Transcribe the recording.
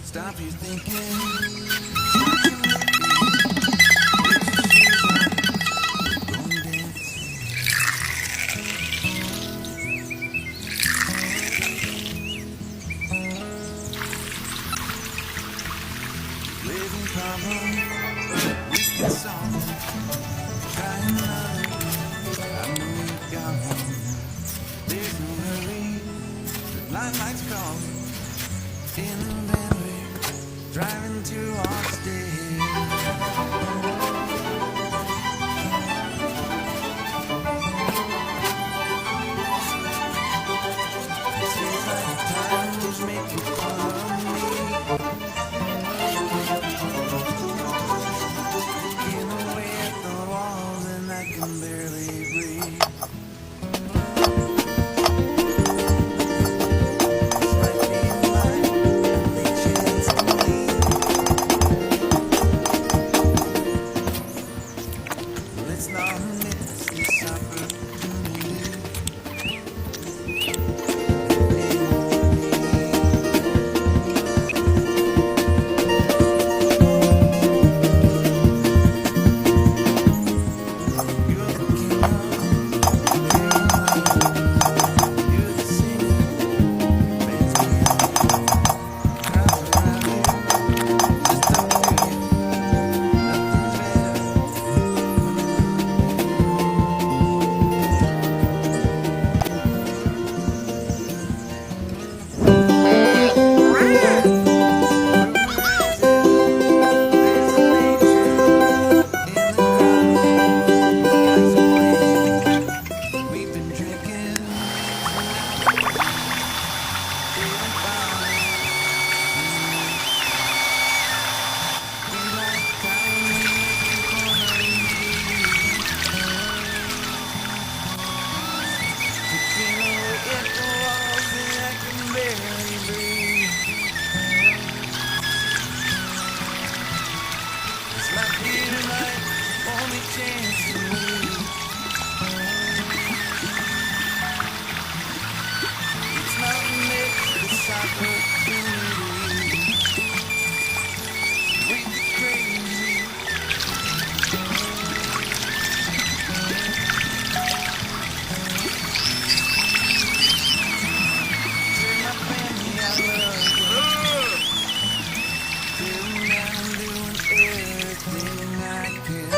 Stop you thinking. Living problem, we can solve. Try another. I know you got one. There's no hurry. The lights call. In the Bentley, driving to Austin. Seems like time's making fun of me. In the way at the walls and I can barely breathe. Let's not miss this opportunity. You're the king of Carolina. You're the singer, bands me up. Crowds around you, just up to you. Nothing's better. We've been drinking, feeling fine. We like time making fun of me. Looking away at the walls and I can barely breathe. This might be tonight, only chance to leave. It's not mixed, this opportunity. We get crazy. Tell my family I love you. Till now I'm doing everything I can.